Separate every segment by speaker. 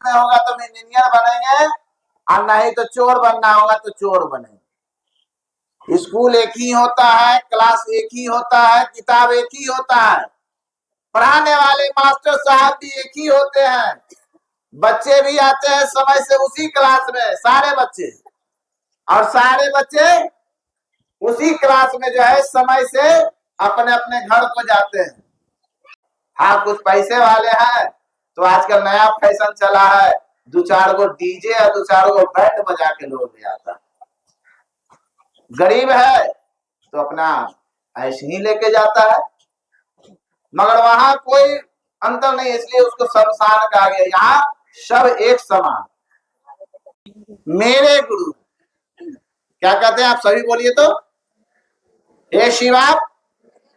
Speaker 1: होगा तो इंजीनियर बनेंगे, और नहीं तो चोर बनना होगा तो चोर बनेंगे। स्कूल एक ही होता है, क्लास एक ही होता है, किताब एक ही होता है, पढ़ाने वाले मास्टर साहब भी एक ही होते हैं, बच्चे भी आते हैं समय से उसी क्लास में, सारे बच्चे, और सारे बच्चे उसी क्लास में जो है समय से अपने अपने घर को जाते हैं। हाँ, कुछ पैसे वाले हैं तो आजकल नया फैशन चला है, 2-4 गो डीजे और 2-4 गो बैंड बजा के लोग ले आता है। गरीब है तो अपना ऐसे ही लेके जाता है, मगर वहां कोई अंतर नहीं, इसलिए उसको शमशान कहा गया। यहाँ सब एक समान। मेरे गुरु क्या कहते हैं, आप सभी बोलिए तो। हे शिवा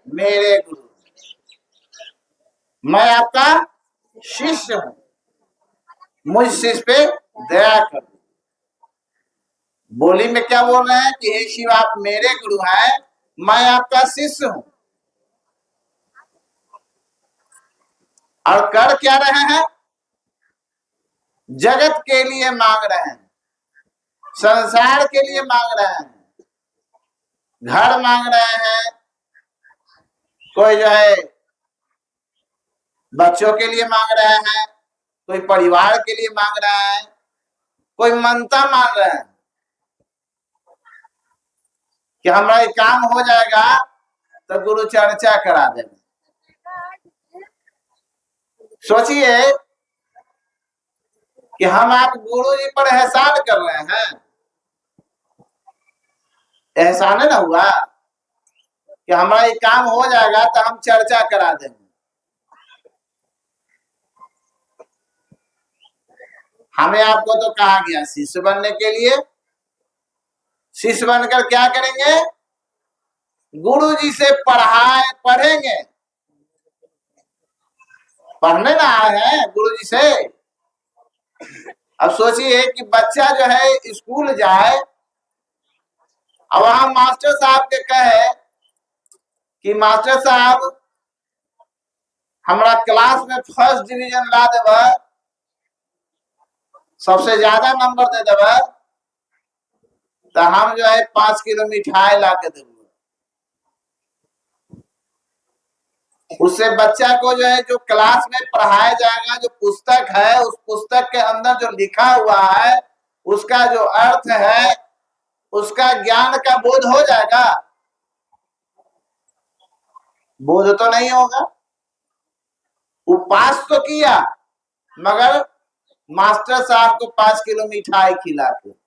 Speaker 1: मेरे गुरु, मैं आपका शिष्य हूं, मुझ शिष्य पे दया कर। बोली में क्या बोल रहे हैं कि हे शिव आप मेरे गुरु हैं, मैं आपका शिष्य हूं, और कर क्या रहे हैं, जगत के लिए मांग रहे हैं, संसार के लिए मांग रहे हैं, घर मांग रहे हैं, कोई जो है बच्चों के लिए मांग रहे हैं, कोई परिवार के लिए मांग रहे हैं, कोई मनता मांग रहे हैं कि हमारा ये काम हो जाएगा तो गुरु चर्चा करा देंगे। सोचिए कि हम आप गुरु जी पर एहसान कर रहे हैं, एहसान है ना हुआ कि हमारा ये काम हो जाएगा तो हम चर्चा करा देंगे। हमें आपको तो कहा गया शिष्य बनने के लिए, शिष्य बनकर क्या करेंगे, गुरु जी से पढ़ेंगे, पढ़ने ना आए हैं गुरु जी से। अब सोचिए कि बच्चा जो है स्कूल जाए और वहां मास्टर साहब के कहे कि मास्टर साहब हमारा क्लास में फर्स्ट डिवीजन ला देबा, सबसे ज्यादा नंबर दे देबा, तो हम जो है 5 किलो मिठाई ला के देंगे। उससे बच्चा को जो है जो क्लास में पढ़ाया जाएगा, जो पुस्तक है, उस पुस्तक के अंदर जो लिखा हुआ है उसका जो अर्थ है, उसका ज्ञान का बोध हो जाएगा, बोध तो नहीं होगा। वो पास तो किया मगर मास्टर साहब को 5 किलो मिठाई खिला के।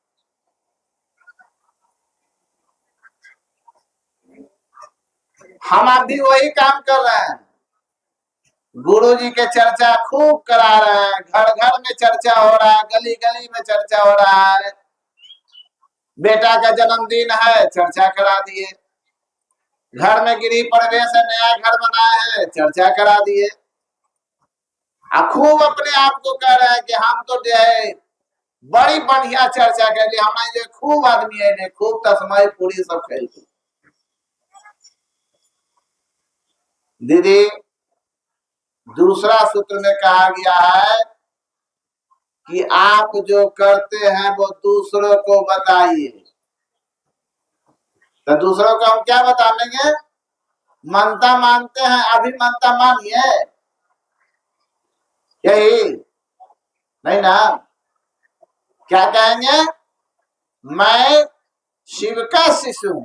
Speaker 1: हम आप भी वही काम कर रहे हैं, गुरु जी के चर्चा खूब करा रहे हैं, घर घर में चर्चा हो रहा है, गली गली में चर्चा हो रहा है। बेटा का जन्मदिन है, चर्चा करा दिए, घर में गृह प्रवेश है, नया घर बनाया है, चर्चा करा दिए, खूब अपने आप को कह रहे हैं कि हम तो जो है बड़ी बढ़िया चर्चा कर ली, हमारे जो खूब आदमी है, खूब तस्माई पूरी सब खेलती। दीदी दूसरा सूत्र में कहा गया है कि आप जो करते हैं वो दूसरों को बताइए। तो दूसरों को हम क्या बता देंगे, मनता मानते हैं, अभी मनता मानिए, यही नहीं ना। क्या कहेंगे, मैं शिव का शिष्य हूं,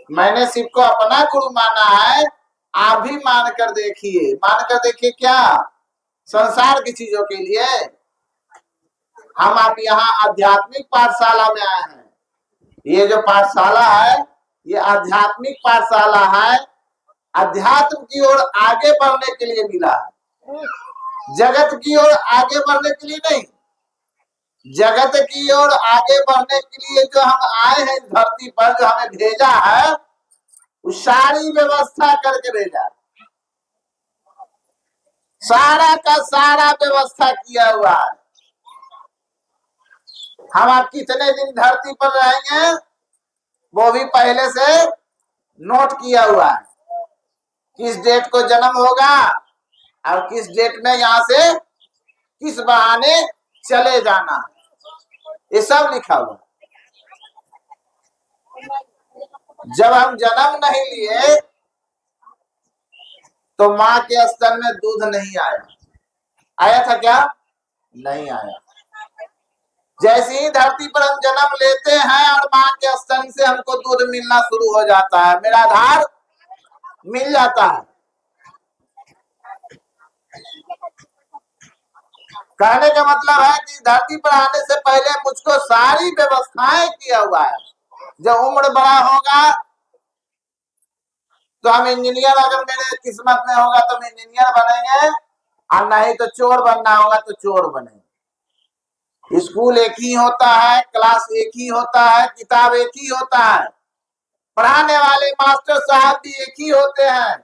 Speaker 1: मैंने शिव को अपना गुरु माना है, आप भी मान कर देखिए। मान कर देखिए क्या, संसार की चीजों के लिए। हम आप यहाँ आध्यात्मिक पाठशाला में आए हैं, ये जो पाठशाला है ये आध्यात्मिक पाठशाला है, अध्यात्म की ओर आगे बढ़ने के लिए मिला है, जगत की ओर आगे बढ़ने के लिए नहीं। जगत की ओर आगे बढ़ने के लिए जो हम आए हैं इस धरती पर, जो हमें भेजा है, वो सारी व्यवस्था करके भेजा, सारा का सारा व्यवस्था किया हुआ है। हम आप कितने दिन धरती पर रहेंगे वो भी पहले से नोट किया हुआ है, किस डेट को जन्म होगा और किस डेट में यहाँ से किस बहाने चले जाना है, ये सब लिखा हुआ। जब हम जन्म नहीं लिए तो माँ के स्तन में दूध नहीं आया, आया था क्या? नहीं आया। जैसे ही धरती पर हम जन्म लेते हैं और माँ के स्तन से हमको दूध मिलना शुरू हो जाता है, मेरा आधार मिल जाता है। कहने का मतलब है कि धरती पर आने से पहले मुझको सारी व्यवस्थाएं किया हुआ है। जब उम्र बड़ा होगा तो हम इंजीनियर, अगर मेरे किस्मत में होगा तो हम इंजीनियर बनेंगे, और नहीं तो चोर बनना होगा तो चोर बनेंगे। स्कूल एक ही होता है, क्लास एक ही होता है, किताब एक ही होता है, पढ़ाने वाले मास्टर साहब भी एक ही होते हैं,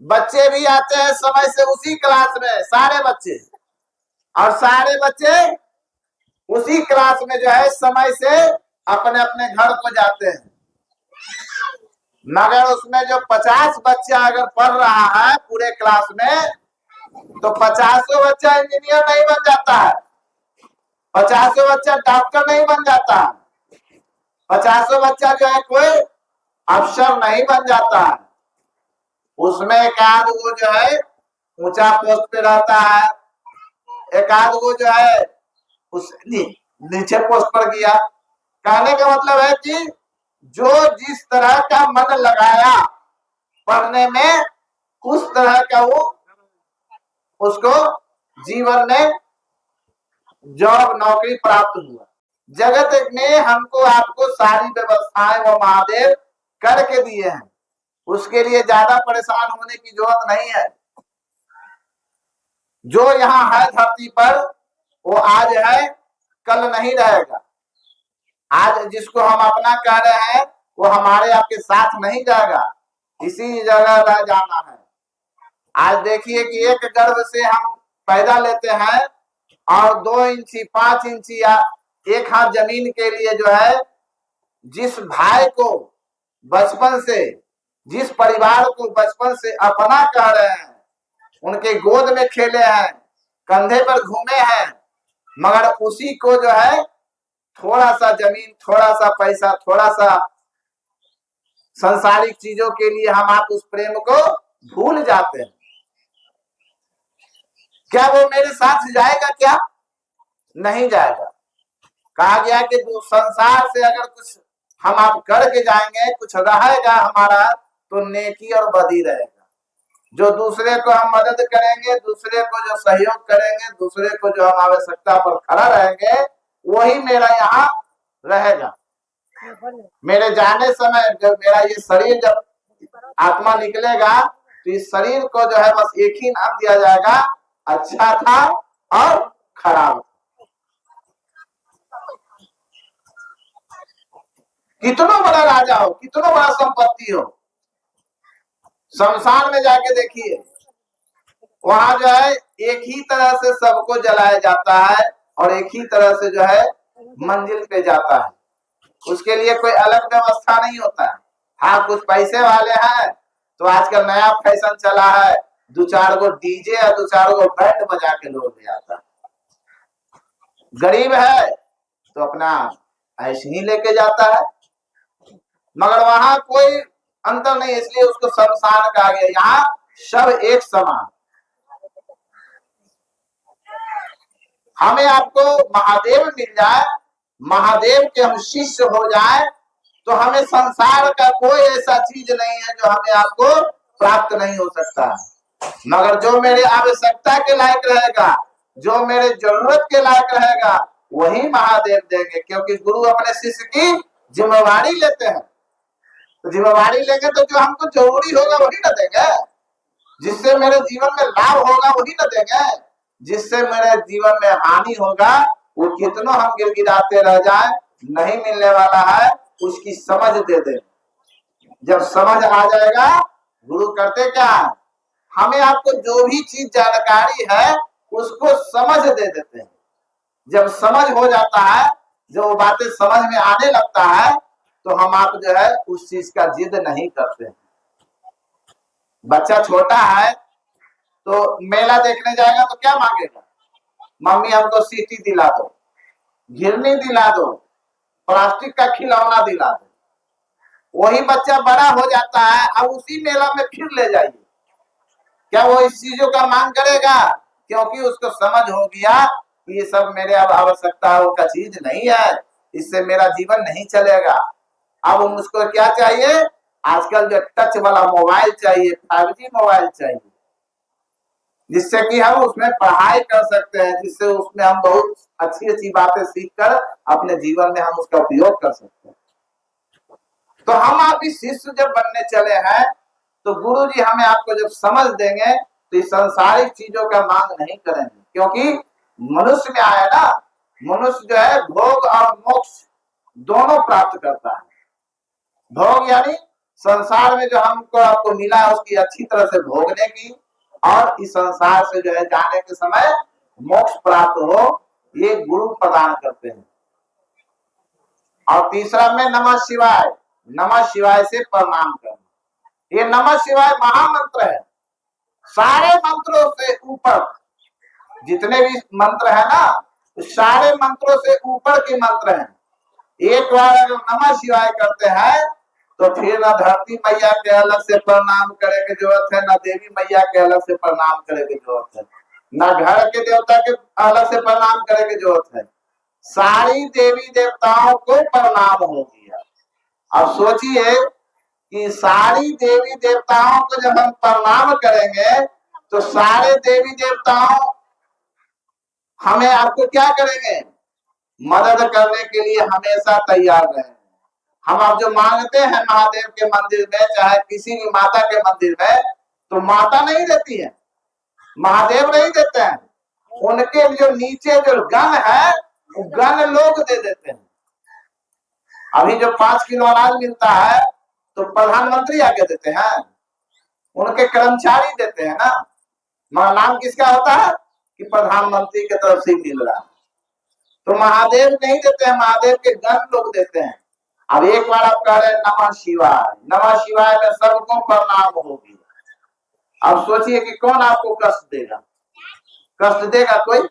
Speaker 1: बच्चे भी आते हैं समय से उसी क्लास में, सारे बच्चे, और सारे बच्चे उसी क्लास में जो है समय से अपने अपने घर को जाते हैं। मगर उसमें जो 50 बच्चा अगर पढ़ रहा है पूरे क्लास में, तो 50 बच्चा इंजीनियर नहीं बन जाता है, 50 बच्चा डॉक्टर नहीं बन जाता, 50 बच्चा जो है कोई अफसर नहीं बन जाता है। उसमें एक आध वो जो है ऊंचा पोस्ट पे रहता है, एक आध वो जो है उस नीचे पोस्ट पर गया। कहने का मतलब है कि जो जिस तरह का मन लगाया पढ़ने में, उस तरह का वो उसको जीवन में जॉब नौकरी प्राप्त हुआ। जगत ने हमको आपको सारी व्यवस्थाएं वो महादेव करके दिए हैं, उसके लिए ज्यादा परेशान होने की जरूरत नहीं है। जो यहाँ है धरती पर वो आज है, कल नहीं रहेगा। आज जिसको हम अपना कह रहे हैं वो हमारे आपके साथ नहीं जाएगा, इसी जगह रह जाना है। आज देखिए कि एक गर्भ से हम पैदा लेते हैं और 2 इंची 5 इंची या 1 हाथ जमीन के लिए जो है, जिस भाई को बचपन से, जिस परिवार को बचपन से अपना कह रहे हैं, उनके गोद में खेले हैं, कंधे पर घूमे हैं, मगर उसी को जो है थोड़ा सा जमीन, थोड़ा सा पैसा, थोड़ा सा संसारिक चीजों के लिए हम आप उस प्रेम को भूल जाते हैं। क्या वो मेरे साथ जाएगा? क्या नहीं जाएगा। कहा गया कि संसार से अगर कुछ हम आप करके जाएंगे, कुछ रहेगा हमारा, तो नेकी और बदी रहेगा। जो दूसरे को हम मदद करेंगे, दूसरे को जो सहयोग करेंगे, दूसरे को जो हम आवश्यकता पर खड़ा रहेंगे, वही मेरा यहाँ रहेगा। मेरे जाने समय जब मेरा ये शरीर, जब आत्मा निकलेगा, तो इस शरीर को जो है बस एक ही नाम दिया जाएगा, अच्छा था और खराब। कितना बड़ा राजा हो, कितना बड़ा संपत्ति हो, शमशान में जाके देखिए, वहां जो है एक ही तरह से सबको जलाया जाता है और एक ही तरह से जो है मंजिल पे जाता है। उसके लिए कोई अलग व्यवस्था नहीं होता है। हाँ, कुछ पैसे वाले हैं तो आजकल नया फैशन चला है, 2-4 गो डीजे और 2-4 गो बैंड बजा के लोग ले आता है। गरीब है तो अपना ऐसे ही लेके जाता है, मगर वहां कोई अंतर नहीं, इसलिए उसको शमशान कहा गया। यहाँ सब एक समान। हमें आपको महादेव मिल जाए, महादेव के हम शिष्य हो जाए, तो हमें संसार का कोई ऐसा चीज नहीं है जो हमें आपको प्राप्त नहीं हो सकता। मगर जो मेरे आवश्यकता के लायक रहेगा, जो मेरे जरूरत के लायक रहेगा, वही महादेव देंगे। क्योंकि गुरु अपने शिष्य की जिम्मेवारी लेते हैं, तो जिम्मेवारी लेंगे तो जो हमको जरूरी होगा वही ना देंगे, जिससे मेरे जीवन में लाभ होगा वही ना देंगे, जिससे मेरे जीवन में हानि होगा वो कितना हम गिड़गिड़ाते रह जाए, नहीं मिलने वाला है, उसकी समझ दे दे। जब समझ आ जाएगा, गुरु करते क्या, हमें आपको जो भी चीज जानकारी है उसको समझ दे देते हैं। जब समझ हो जाता है, जब वो बातें समझ में आने लगता है, तो हम आप जो है उस चीज का जिद नहीं करते। बच्चा छोटा है तो मेला देखने जाएगा तो क्या मांगेगा? मम्मी हमको सीटी दिला दो, घिरनी दिला दो, प्लास्टिक का खिलौना दिला दो। वही बच्चा बड़ा हो जाता है, अब उसी मेला में फिर ले जाइए, क्या वो इस चीजों का मांग करेगा? क्योंकि उसको समझ हो गया कि ये सब मेरे अब आवश्यकताओं का चीज नहीं है, इससे मेरा जीवन नहीं चलेगा। अब मुझको क्या चाहिए? आजकल जो टच वाला मोबाइल चाहिए, 5G मोबाइल चाहिए, जिससे कि हम उसमें पढ़ाई कर सकते हैं, जिससे उसमें हम बहुत अच्छी अच्छी बातें सीखकर अपने जीवन में हम उसका उपयोग कर सकते हैं। तो हम आप इस शिष्य जब बनने चले हैं, तो गुरु जी हमें आपको जब समझ देंगे तो इस सांसारिक चीजों का मांग नहीं करेंगे, क्योंकि मनुष्य में आया ना, मनुष्य जो है भोग और मोक्ष दोनों प्राप्त करता है। भोग यानी संसार में जो हमको आपको मिला है उसकी अच्छी तरह से भोगने की, और इस संसार से जो है जाने के समय मोक्ष प्राप्त हो, ये गुरु प्रदान करते हैं। और तीसरा में नमः शिवाय, नमः शिवाय से प्रणाम करना। ये नमः शिवाय महामंत्र है। सारे मंत्रों से ऊपर, जितने भी मंत्र है ना, सारे मंत्रों से ऊपर के मंत्र हैं। एक बार अगर नमः शिवाय करते हैं तो फिर न धरती मैया के अलग से प्रणाम करे की जरूरत है, न देवी मैया के अलग से प्रणाम करे की जरूरत है, न घर के देवता के अलग से प्रणाम करे की जरूरत है। सारी देवी देवताओं को प्रणाम हो गया। अब सोचिए कि सारी देवी देवताओं को जब हम प्रणाम करेंगे तो सारे देवी देवताओं हमें आपको क्या करेंगे? मदद करने के लिए हमेशा तैयार रहें। हम आप जो मांगते हैं महादेव के मंदिर में, चाहे किसी भी माता के मंदिर में, तो माता नहीं देती है, महादेव नहीं देते हैं, उनके जो नीचे जो गण है वो गण लोग दे देते हैं। अभी जो 5 किलो अनाज मिलता है तो प्रधानमंत्री आके देते हैं, उनके कर्मचारी देते हैं ना, मगर नाम किसका होता है कि प्रधानमंत्री की तरफ से मिल रहा है। तो महादेव नहीं देते हैं, महादेव के गण लोग देते हैं। अब एक बार आप कह रहे हैं नमः शिवाय, नमः शिवाय में सबको प्रणाम होगी। अब सोचिए कि कौन आपको कष्ट देगा? कष्ट देगा कोई?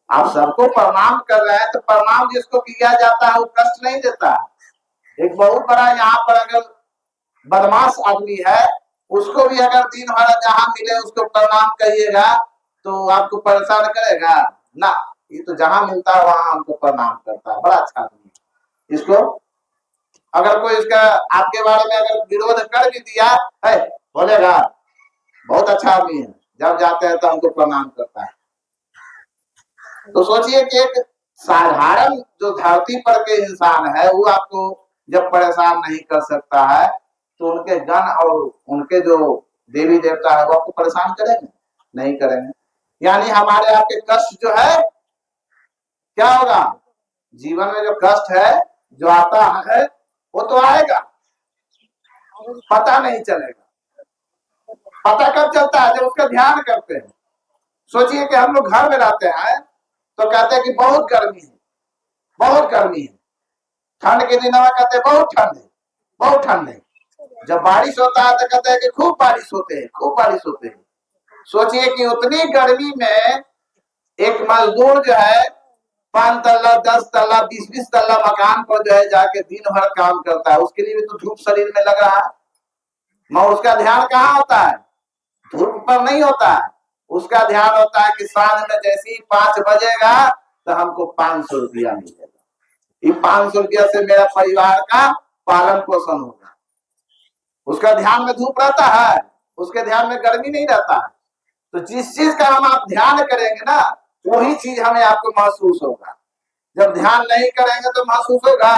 Speaker 1: आप सबको प्रणाम कर रहे हैं तो प्रणाम जिसको किया जाता है वो कष्ट नहीं देता है। एक बहुत बड़ा यहाँ पर अगर बदमाश आदमी है, उसको भी अगर दिन भर जहाँ मिले उसको प्रणाम कहिएगा तो आपको परेशान करेगा ना, ये तो जहां मिलता है वहां हमको प्रणाम करता है, बड़ा अच्छा आदमी। इसको अगर कोई इसका आपके बारे में अगर विरोध कर भी दिया है, बोलेगा बहुत अच्छा आदमी है, जब जाते हैं तो हमको प्रणाम करता है। तो सोचिए कि एक साधारण जो धरती पर के इंसान है वो आपको जब परेशान नहीं कर सकता है, तो उनके गण और उनके जो देवी देवता है वो आपको परेशान करेंगे? नहीं करेंगे। यानी हमारे आपके कष्ट जो है क्या होगा? जीवन में जो कष्ट है जो आता है वो तो आएगा, पता नहीं चलेगा। पता कब चलता है? जब उसका ध्यान करते हैं। सोचिए कि हम लोग घर में रहते हैं तो कहते हैं कि बहुत गर्मी है, बहुत गर्मी है। ठंड के दिनों में कहते हैं बहुत ठंड है, बहुत ठंड है। जब बारिश होता है तो कहते हैं कि खूब बारिश होते हैं, खूब बारिश होते हैं। सोचिए कि उतनी गर्मी में एक मजदूर जो है 5 तल्ला 10 तल्ला 20 तल्ला मकान पर जो है जाके दिन भर काम करता है, उसके लिए भी तो धूप शरीर में लग रहा है, मगर उसका ध्यान कहाँ होता है? धूप पर नहीं होता है। उसका ध्यान होता है कि सांझ में जैसे ही 5 बजेगा तो हमको 500 रुपया मिलेगा, ये 500 रुपया से मेरा परिवार का पालन पोषण होगा। उसका ध्यान में धूप रहता है, उसके ध्यान में गर्मी नहीं रहता है। तो जिस चीज का हम आप ध्यान करेंगे ना वही चीज हमें आपको महसूस होगा। जब ध्यान नहीं करेंगे तो महसूस होगा।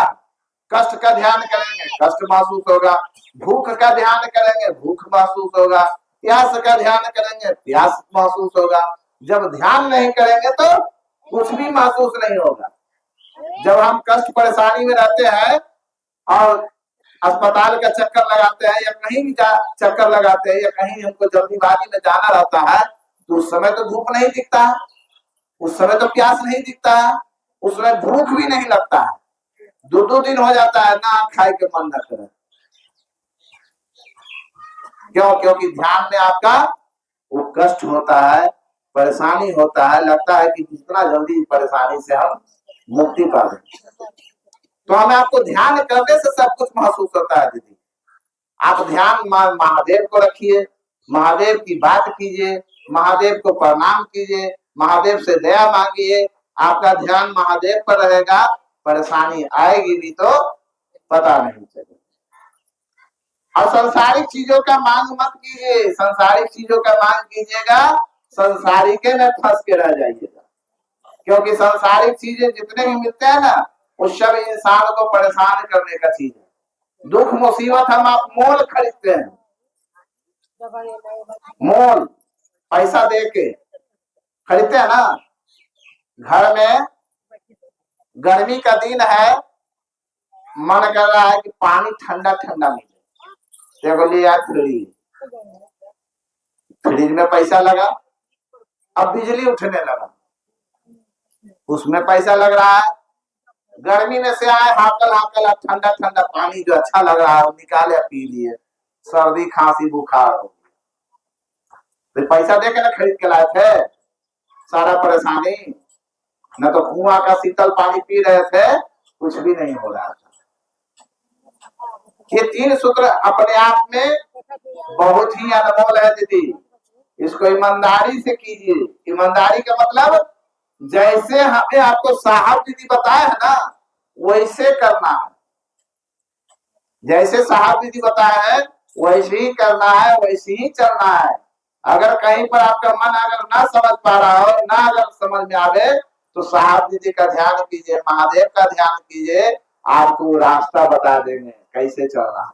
Speaker 1: कष्ट का ध्यान करेंगे कष्ट महसूस होगा, भूख का ध्यान करेंगे भूख महसूस होगा, प्यास का ध्यान करेंगे प्यास महसूस होगा। जब ध्यान नहीं करेंगे तो कुछ भी महसूस नहीं होगा। जब हम कष्ट परेशानी में रहते हैं और अस्पताल का चक्कर लगाते हैं या कहीं भी चक्कर लगाते हैं या कहीं हमको जल्दीबाजी में जाना रहता है, तो उस समय तो धूप नहीं दिखता है, उस समय तो प्यास नहीं दिखता है, उस समय भूख भी नहीं लगता है। 2-2 दिन हो जाता है ना खाए के मन न करे। क्यों? क्योंकि ध्यान में आपका वो कष्ट होता है, परेशानी होता है, लगता है कि जितना जल्दी परेशानी से हम मुक्ति पा लें। तो हमें आपको ध्यान करने से सब कुछ महसूस होता है दीदी। आप ध्यान महादेव को रखिए, महादेव की बात कीजिए, महादेव को प्रणाम कीजिए, महादेव से दया मांगिए, आपका ध्यान महादेव पर रहेगा, परेशानी आएगी भी तो पता नहीं चलेगा। और संसारिक चीजों का मांग मत कीजिए, संसारिक चीजों का मांग कीजिएगा संसारिके में फंस के रह जाइएगा, क्योंकि संसारिक चीजें जितने भी मिलते हैं ना, वो सब इंसान को परेशान करने का चीज है। दुख मुसीबत हम आप मोल खरीदते हैं, मोल पैसा दे के खरीदते हैं ना। घर में गर्मी का दिन है, मन कर रहा है कि पानी ठंडा ठंडा मिले, फ्रिज में पैसा लगा, अब बिजली उठने लगा, उसमें पैसा लग रहा है। गर्मी में से आए हाकल हाकल, अब ठंडा ठंडा पानी जो अच्छा लग रहा है वो निकाले पी लिए, सर्दी खांसी बुखार हो गया। तो पैसा दे के ना खरीद के लाए थे सारा परेशानी, न तो कुआं का शीतल पानी पी रहे थे, कुछ भी नहीं हो रहा था। ये 3 सूत्र अपने आप में बहुत ही अनमोल है दीदी, इसको ईमानदारी से कीजिए। ईमानदारी का मतलब जैसे हमें आपको साहब दीदी बताया है ना, वैसे करना है। जैसे साहब दीदी बताया है वैसे ही करना है, वैसे ही चलना है। अगर कहीं पर आपका मन अगर ना समझ पा रहा हो, ना अगर समझ में आवे, तो साहब दीदी का ध्यान कीजिए, महादेव का ध्यान कीजिए, आपको रास्ता बता देंगे कैसे चलना।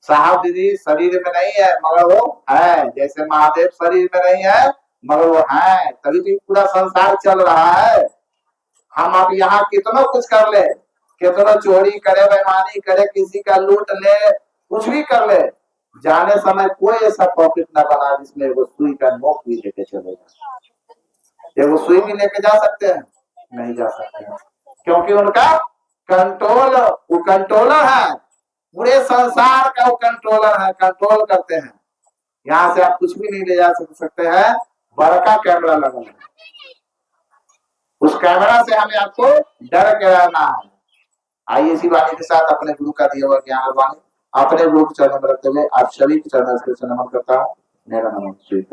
Speaker 1: साहब दीदी शरीर में नहीं है मगर वो है, जैसे महादेव शरीर में नहीं है मगर वो है, तभी तो पूरा संसार चल रहा है। हम अब यहाँ कितना कुछ कर ले, कितना चोरी करे, बेईमानी करे, किसी का लूट ले, कुछ भी कर ले, जाने समय कोई ऐसा पॉकेट न बना जिसमें वो सुई का नोक भी लेके चलेगा। वो सुई भी लेके जा सकते हैं? नहीं जा सकते हैं, क्योंकि उनका कंट्रोल, वो कंट्रोलर है, पूरे संसार का वो कंट्रोलर है, कंट्रोल करते हैं। यहाँ से आप कुछ भी नहीं ले जा सकते हैं, बड़ा कैमरा लगा है, उस कैमरा से हमें आपको डर के रहना है। आइए इसी वाणी के साथ अपने गुरु का दिया हुआ ज्ञान और वाणी अपने गुरु के चरणों में रखते हुए आप सभी के चरणों से नमन करता हूँ। मेरा नमन।